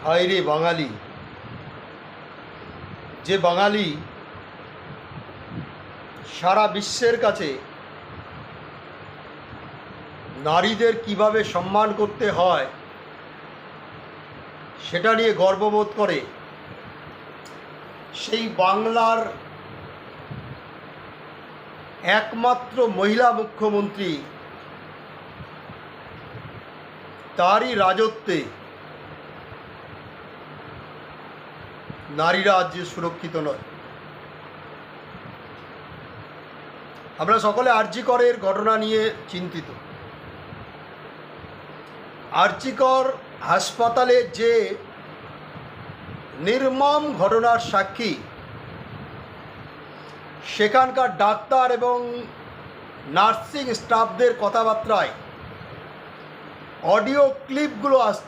হায় রে বাঙালি, যে বাঙালি সারা বিশ্বের কাছে নারীদের কিভাবে সম্মান করতে হয় সেটা নিয়ে গর্ববোধ করে, সেই বাংলার একমাত্র মহিলা মুখ্যমন্ত্রী, তারই রাজত্বে নারীরা আজ যে সুরক্ষিত নয়। আমরা সকলে আর.জি. করের ঘটনা নিয়ে চিন্তিত। আর.জি. কর হাসপাতালে যে নির্মম ঘটনার সাক্ষী, সেখানকার ডাক্তার এবং নার্সিং স্টাফদের কথাবার্তায় অডিও ক্লিপগুলো